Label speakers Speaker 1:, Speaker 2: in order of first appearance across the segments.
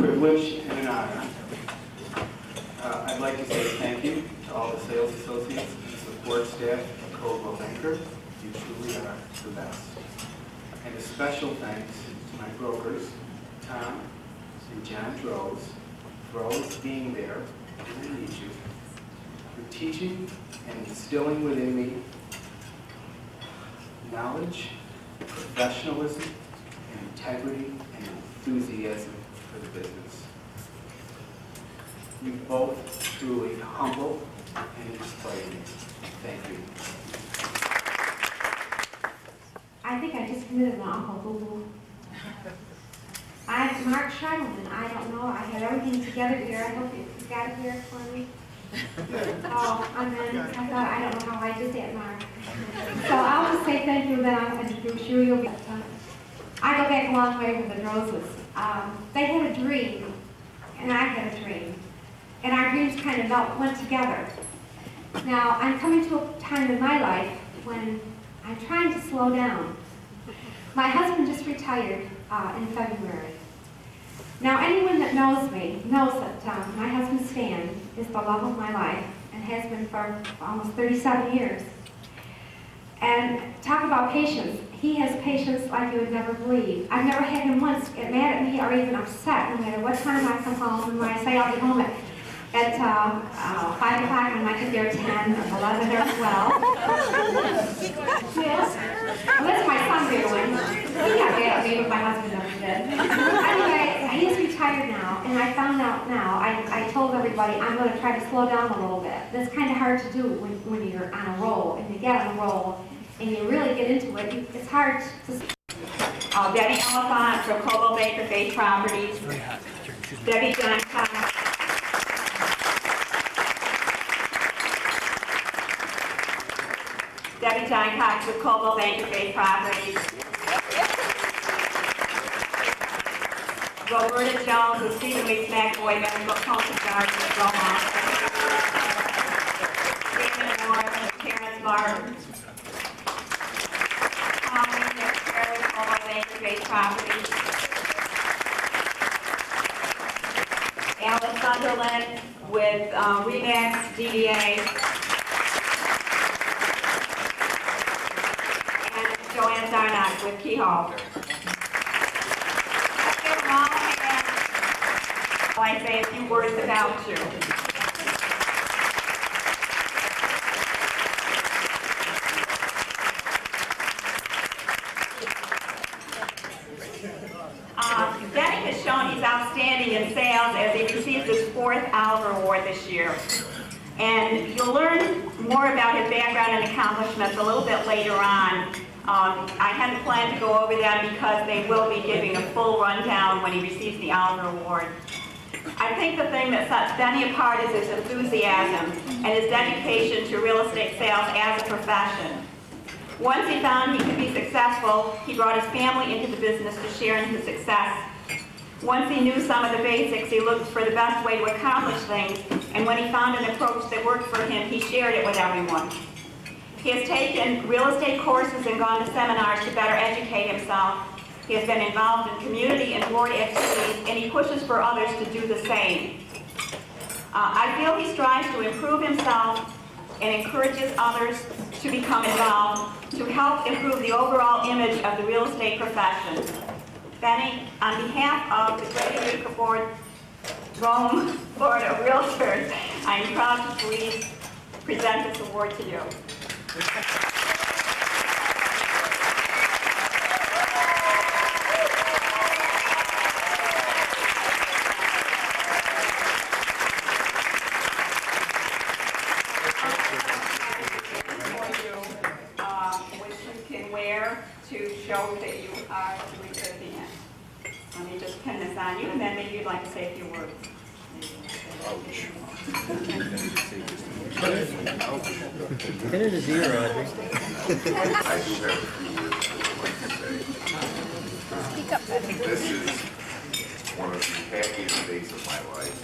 Speaker 1: privilege and an honor. I'd like to say thank you to all the sales associates and support staff of Coldwell Banker. You truly are the best. And a special thanks to my brokers, Tom and John Droz, for always being there when I need you, for teaching and instilling within me knowledge, professionalism, and integrity and enthusiasm for the business. You both truly humble and inspire me. Thank you.
Speaker 2: I think I just committed an awful boo-boo. I'm Mark Scheidleman. I don't know. I had everything together here. I hope you got it here for me. Oh, and then I thought, I don't know how I did that, Mark. So I'll just say thank you, and then I'll introduce you. You'll be I go back a long way with the Drozes. They had a dream, and I had a dream. And our dreams kind of went together. Now, I'm coming to a time in my life when I'm trying to slow down. My husband just retired in February. Now, anyone that knows me knows that my husband Stan is the love of my life and has been for almost 37 years. And talk about patience. He has patience like you would never believe. I've never had him once get mad at me or even upset, no matter what time I come home. And when I say I'll be home at 5 o'clock, and I get there at 10 or 11 or 12. Yes. Well, that's my son doing. He got mad at me, but my husband never did. Anyway, he's retired now, and I found out now, I told everybody I'm going to try to slow down a little bit. That's kind of hard to do when you're on a roll, and you get on a roll, and you really get into it. It's hard to...
Speaker 3: Debbie Elephant from Coldwell Banker Faith Properties. Debbie Johnson. Debbie John Cox with Coldwell Banker Faith Properties. Roberta Jones with Stephen Weeks McBoy, Medical Consultant Garden with Roma. Damon Moore with Terrence Martin. Tommy McCary with Coldwell Banker Faith Properties. Alice Sunderland with Remax DBA. Joanne Darnock with Keyhole. Let's give them all a hand while I say a few words about you. Denny has shown he's outstanding in sales as he receives his 4th Oliver Award this year. And you'll learn more about his background and accomplishments a little bit later on. I hadn't planned to go over that because they will be giving a full rundown when he receives the Oliver Award. I think the thing that sets Benny apart is his enthusiasm and his dedication to real estate sales as a profession. Once he found he could be successful, he brought his family into the business to share in his success. Once he knew some of the basics, he looked for the best way to accomplish things, and when he found an approach that worked for him, he shared it with everyone. He has taken real estate courses and gone to seminars to better educate himself. He has been involved in community and board activities, and he pushes for others to do the same. I feel he strives to improve himself and encourages others to become involved to help improve the overall image of the real estate profession. Benny, on behalf of the Greater Utica Board, Rome Board of Realtors, I am proud to please present this award to you. Which you can wear to show that you are the recipient. Let me just pin this on you, and then maybe you'd like to say a few words.
Speaker 4: Pin it as ear, Audrey.
Speaker 5: I do have a few words I would like to say. This is one of the happiest days of my life,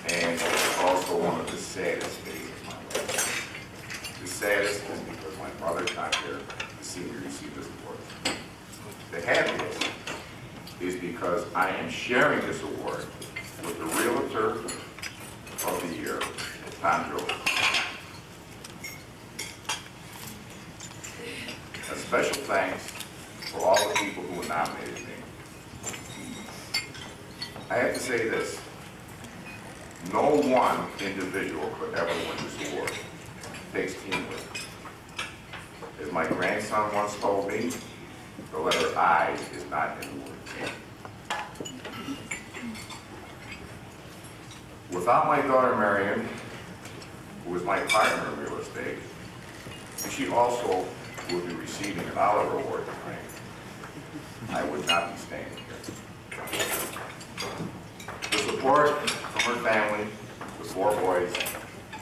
Speaker 5: and it's also one of the saddest days of my life. The saddest is because my father's not here to see me receive this award. The happiest is because I am sharing this award with the Realtor of the Year, Tom Jones. A special thanks for all the people who nominated me. I have to say this. No one individual could ever win this award. It takes teamwork. As my grandson once told me, the letter I is not in the word. Without my daughter Marion, who is my partner in real estate, and she also will be receiving an Oliver Award tonight, I would not be standing here. The support from her family, the 4 boys,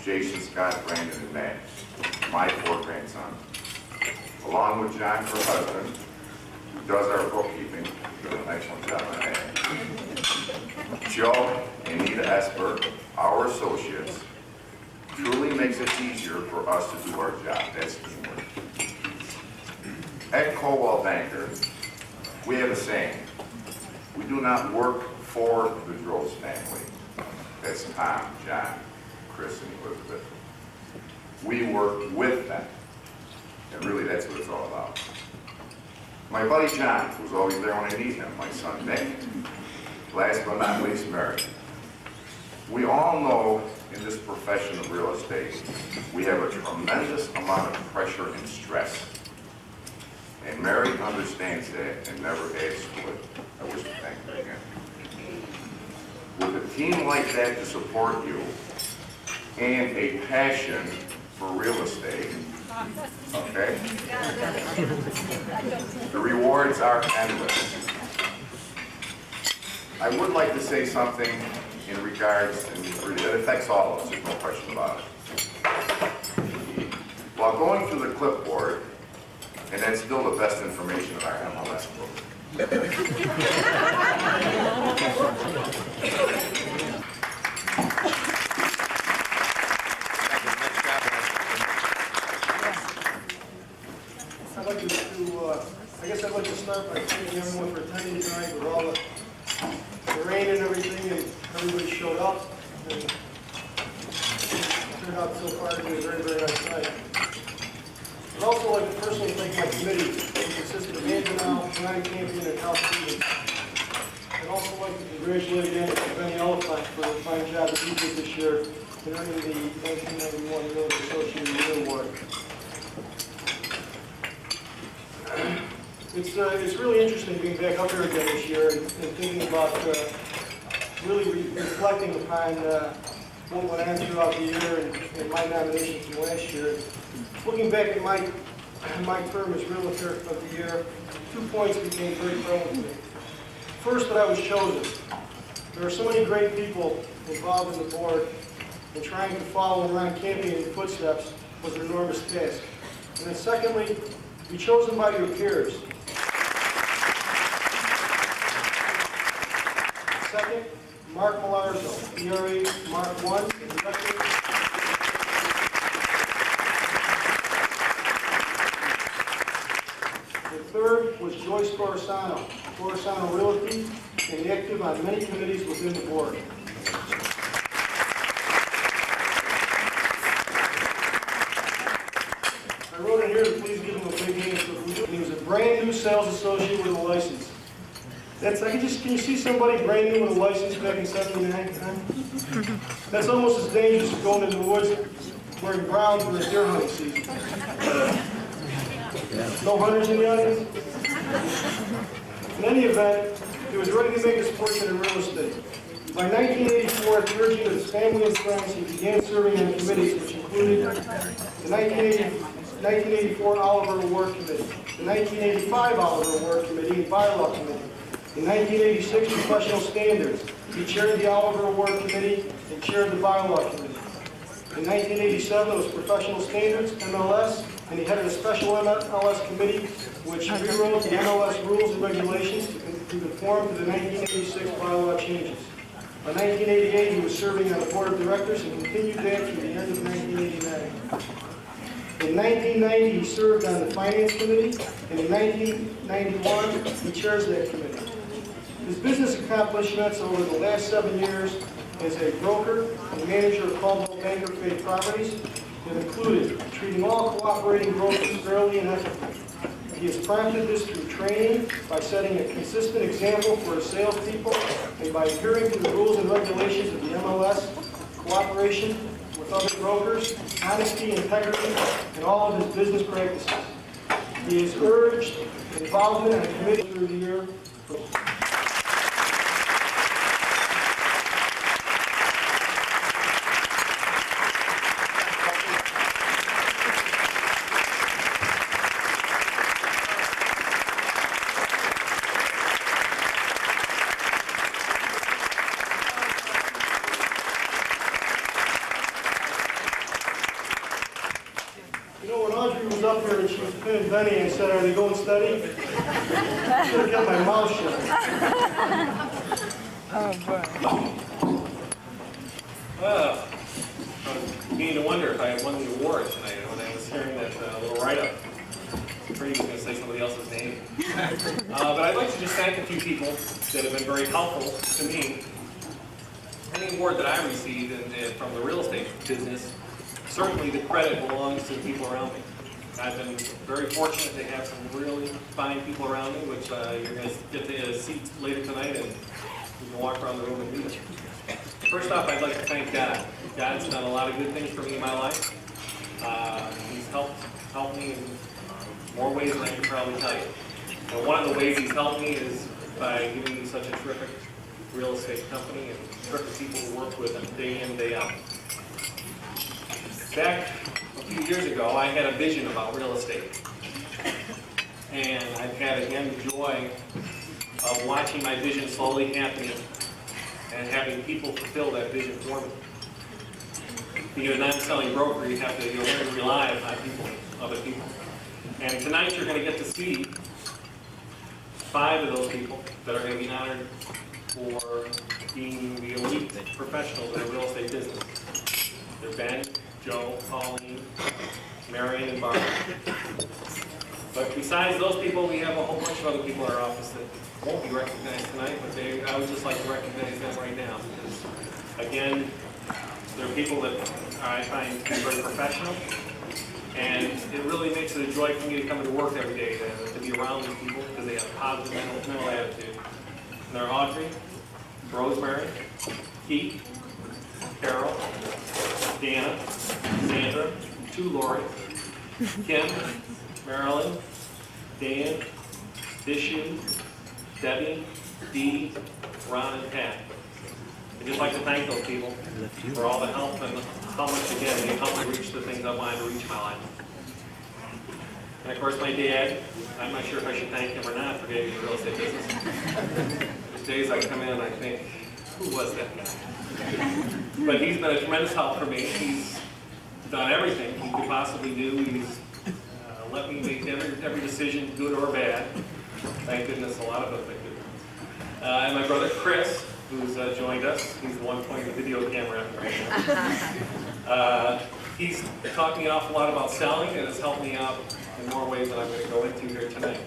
Speaker 5: Jason, Scott, Brandon, and Matt, my 4 grandsons, along with John, her husband, who does our bookkeeping, does an excellent job on that. Joe and Nita Esper, our associates, truly makes it easier for us to do our job. That's teamwork. At Coldwell Banker, we have a saying: we do not work for the Droz family. That's Tom, John, Chris, and Elizabeth. We work with them. And really, that's what it's all about. My buddy John, who's always there when I need him, my son Nick, last but not least, Mary. We all know in this profession of real estate, we have a tremendous amount of pressure and stress. And Mary understands that and never adds to it. I wish to thank her again. With a team like that to support you and a passion for real estate, okay? The rewards are endless. I would like to say something in regards, and it affects all of us, there's no question about it. While going through the clipboard, and that's still the best information in our MLS book.
Speaker 6: I'd like to start by thanking everyone for attending tonight with all the rain and everything, and everybody showed up. And it turned out so far to be a very, very nice night. I'd also like to personally thank my committee, which consisted of Angela, Ryan Campion, and Cal Stevens. I'd also like to congratulate again Benny Oliphant for the fine job that he did this year in earning the 1991 Realtors Association Year Award. It's really interesting being back up here again this year and thinking about really reflecting upon what went on throughout the year and my nominations from last year. Looking back at my term as Realtor of the Year, 2 points became very prevalent to me. First, that I was chosen. There are so many great people involved in the board, and trying to follow in Ron Campion's footsteps was an enormous task. And then secondly, be chosen by your peers. Second, Mark Malarzo, ERA Mark 1, Director. The third was Joyce Corsano Realty, and active on many committees within the board. I wrote in here to please give him a big hand. He was a brand new sales associate with a license. Can you see somebody brand new with a license back in '79? That's almost as dangerous as going into the woods wearing brown for the deer hunting season. No hunters in the audience? In any event, he was ready to make his fortune in real estate. By 1984, at the urging of his family and friends, he began serving on committees which included the 1984 Oliver Award Committee, the 1985 Oliver Award Committee and Bylaw Committee, in 1986 Professional Standards. He chaired the Oliver Award Committee and chaired the Bylaw Committee. In 1987 it was Professional Standards, MLS, and he headed a special MLS committee which rewrote the MLS rules and regulations to conform to the 1986 bylaw changes. By 1988 he was serving on the board of directors and continued that through the end of 1989. In 1990 he served on the Finance Committee, and in 1991 he chairs that committee. His business accomplishments over the last 7 years as a broker and manager of Caldwell Banker Fade Properties have included treating all cooperating brokers fairly and ethically. He has prompted this through training, by setting a consistent example for his salespeople, and by adhering to the rules and regulations of the MLS, cooperation with other brokers, honesty, integrity, and all of his business practices. He has urged involvement on a committee through the year. You know, when Audrey was up here and she was pinning Benny, I said, "Are they going steady?" I should have kept my mouth shut.
Speaker 7: I was beginning to wonder if I had won the award tonight when I was hearing that little write-up. I'm afraid he was going to say somebody else's name. But I'd like to just thank a few people that have been very helpful to me. Any award that I received from the real estate business, certainly the credit belongs to the people around me. I've been very fortunate to have some really fine people around me, which you're going to get to see later tonight, and you can walk around the room and meet them. First off, I'd like to thank God. God's done a lot of good things for me in my life. He's helped me in more ways than I can probably tell you. And one of the ways He's helped me is by giving me such a terrific real estate company and terrific people to work with day in, day out. Back a few years ago, I had a vision about real estate. And I've had, again, the joy of watching my vision slowly happening and having people fulfill that vision for me. Being a non-selling broker, you learn to rely on people, other people. And tonight you're going to get to see 5 of those people that are going to be honored for being the elite professionals in the real estate business. They're Ben, Joe, Pauline, Marion, and Barbara. But besides those people, we have a whole bunch of other people in our office that won't be recognized tonight, but I would just like to recognize them right now. Because, again, they're people that I find to be very professional, and it really makes it a joy for me to come to work every day, to be around these people, because they have a positive mental attitude. And they're Audrey, Rosemary, Keith, Carol, Dana, Sandra, 2 Lori, Kim, Marilyn, Dan, Bishu, Debbie, Dee, Ron, and Pat. I'd just like to thank those people for all the help and how much, again, they helped me reach the things I wanted to reach in my life. And of course, my dad, I'm not sure if I should thank him or not for getting me the real estate business. There's days I come in and I think, who was that guy? But he's been a tremendous help for me. He's done everything he could possibly do. He's let me make every decision, good or bad. Thank goodness, a lot of them think good. And my brother Chris, who's joined us. He's the one pointing the video camera at me right now. He's taught me an awful lot about selling and has helped me out in more ways than I'm going to go into here tonight.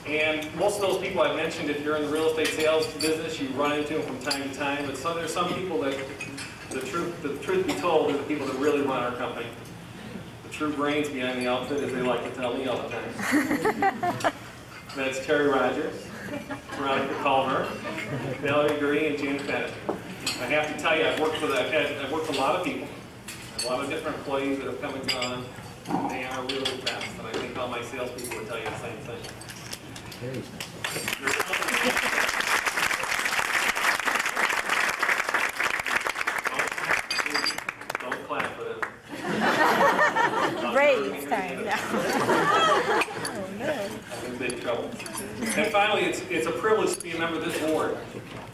Speaker 7: And most of those people I mentioned, if you're in the real estate sales business, you run into them from time to time. But there's some people that, the truth be told, are the people that really run our company. The true brains behind the outfit, as they like to tell me all the time. That's Terry Rogers, Veronica Culver, Valerie Green, and Janet Bennett. I have to tell you, I've worked with a lot of people, a lot of different employees that have come and gone. And they are really the best, and I think all my salespeople would tell you the same thing. Don't clap for them.
Speaker 8: Raise time now.
Speaker 7: I'm in big trouble. And finally, it's a privilege to be a member of this board.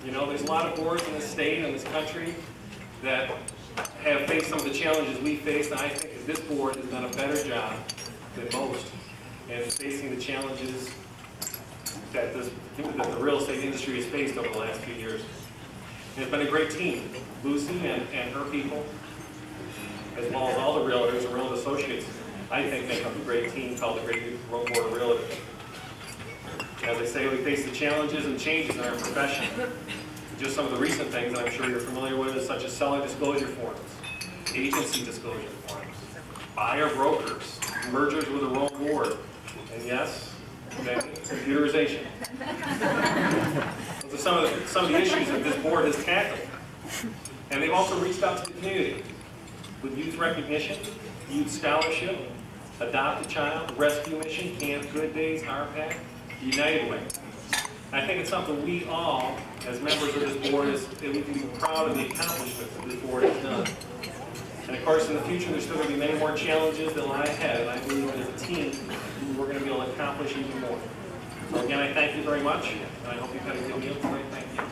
Speaker 7: You know, there's a lot of boards in this state and this country that have faced some of the challenges we faced, and I think that this board has done a better job than most in facing the challenges that the real estate industry has faced over the last few years. And it's been a great team. Lucy and her people, as well as all the realtors and realtor associates, I think make up a great team called the Great Board of Realtors. As I say, we face the challenges and changes in our profession. Just some of the recent things that I'm sure you're familiar with is such as seller disclosure forms, agency disclosure forms, buyer brokers, mergers with the wrong board, and yes, then computerization. Those are some of the issues that this board has tackled. And they've also reached out to the community with youth recognition, youth scholarship, Adopt a Child, Rescue Mission, Camp Good Days, RPAC, United Way. I think it's something we all, as members of this board, that we can be proud of the accomplishments that this board has done. And of course, in the future, there's still going to be many more challenges that lie ahead, and I believe as a team, we're going to be able to accomplish even more. So again, I thank you very much, and I hope you've had a good meal tonight. Thank you.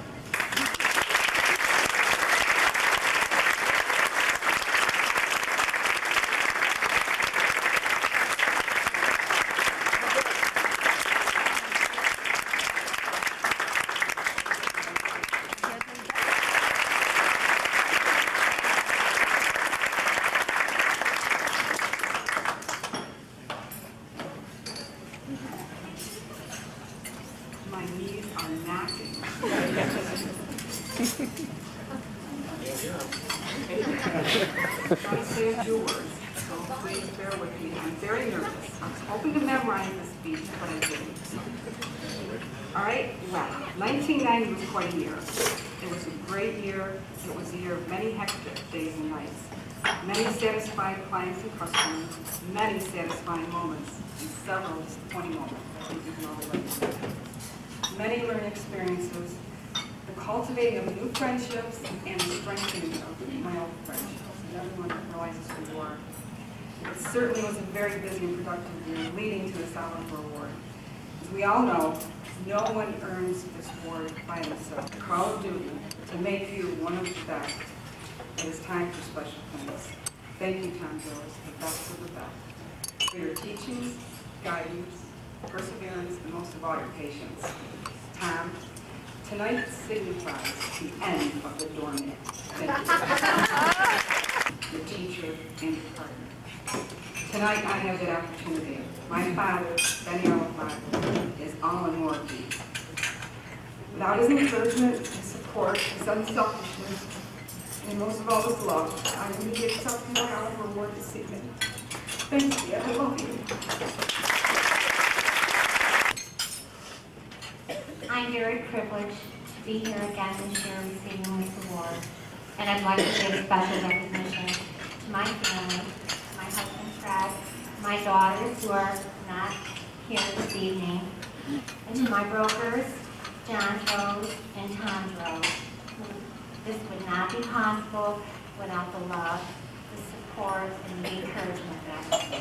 Speaker 9: My knees are knocking. I say a few words, so please bear with me. I'm very nervous. I was hoping to memorize this speech, but I didn't. All right, well, 1990 was quite a year. It was a great year. It was a year of many hectic days and nights. Many satisfied clients and customers, many satisfying moments, and several disappointing moments. I think you can all relate to that. Many learning experiences, the cultivating of new friendships, and the strengthening of my old friendships. And everyone realizes who you are. It certainly was a very busy and productive year, leading to this Oliver Award. As we all know, no one earns this award by themselves. Call of duty to make you one of the best. It is time for special thanks. Thank you, Tom Jones, the best of the best, for your teachings, guidance, perseverance, and most of all, your patience. Tom, tonight signifies the end of the doormat. Thank you. Your teacher and your partner. Tonight I have that opportunity. My father, Benny Arlott, is all in Warkey. Without his encouragement, his support, his unselfishness, and most of all his love, I wouldn't be accepting my Oliver Award this evening. Thank you. I love you.
Speaker 2: I'm very privileged to be here again this year receiving this award. And I'd like to give special recognition to my family, my husband Fred, my daughters who are not here this evening, and to my brokers, John Rose and Tom Rose. This would not be possible without the love, the support, and the encouragement that I